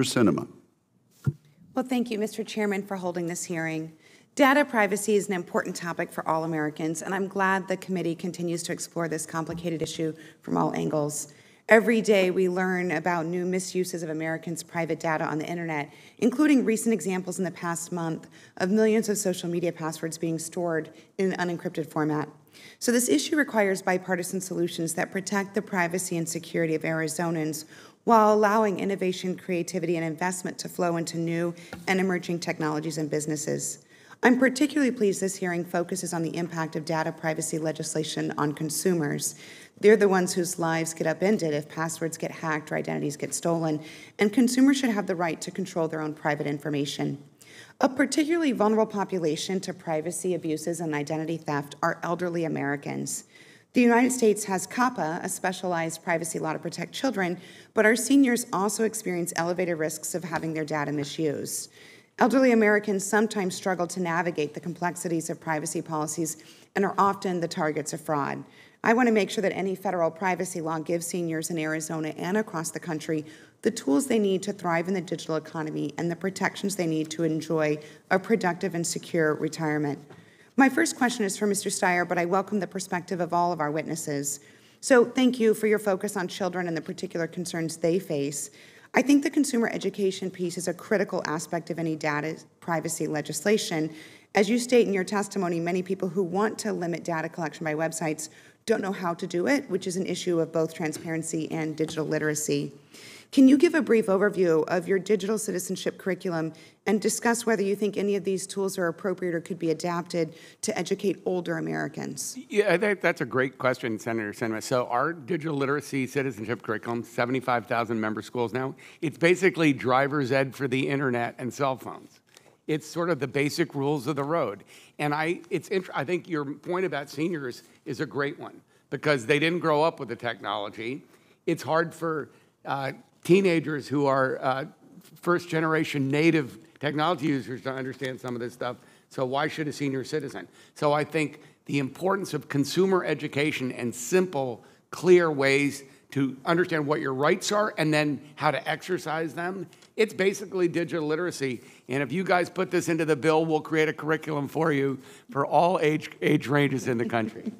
Sinema. Well, thank you, Mr. Chairman, for holding this hearing. Data privacy is an important topic for all Americans, and I'm glad the committee continues to explore this complicated issue from all angles. Every day we learn about new misuses of Americans' private data on the internet, including recent examples in the past month of millions of social media passwords being stored in an unencrypted format. So this issue requires bipartisan solutions that protect the privacy and security of Arizonans while allowing innovation, creativity, and investment to flow into new and emerging technologies and businesses. I'm particularly pleased this hearing focuses on the impact of data privacy legislation on consumers. They're the ones whose lives get upended if passwords get hacked or identities get stolen, and consumers should have the right to control their own private information. A particularly vulnerable population to privacy abuses and identity theft are elderly Americans. The United States has COPPA, a specialized privacy law to protect children, but our seniors also experience elevated risks of having their data misused. Elderly Americans sometimes struggle to navigate the complexities of privacy policies and are often the targets of fraud. I want to make sure that any federal privacy law gives seniors in Arizona and across the country the tools they need to thrive in the digital economy and the protections they need to enjoy a productive and secure retirement. My first question is for Mr. Steyer, but I welcome the perspective of all of our witnesses. So thank you for your focus on children and the particular concerns they face. I think the consumer education piece is a critical aspect of any data privacy legislation. As you state in your testimony, many people who want to limit data collection by websites don't know how to do it, which is an issue of both transparency and digital literacy. Can you give a brief overview of your digital citizenship curriculum and discuss whether you think any of these tools are appropriate or could be adapted to educate older Americans? Yeah, that's a great question, Senator Sinema. So our digital literacy citizenship curriculum, 75,000 member schools now, it's basically driver's ed for the internet and cell phones. It's sort of the basic rules of the road. And I think your point about seniors is a great one because they didn't grow up with the technology. It's hard for teenagers who are first-generation native technology users to understand some of this stuff. So why should a senior citizen? So I think the importance of consumer education and simple, clear ways to understand what your rights are and then how to exercise them, it's basically digital literacy. And if you guys put this into the bill, we'll create a curriculum for you for all age ranges in the country.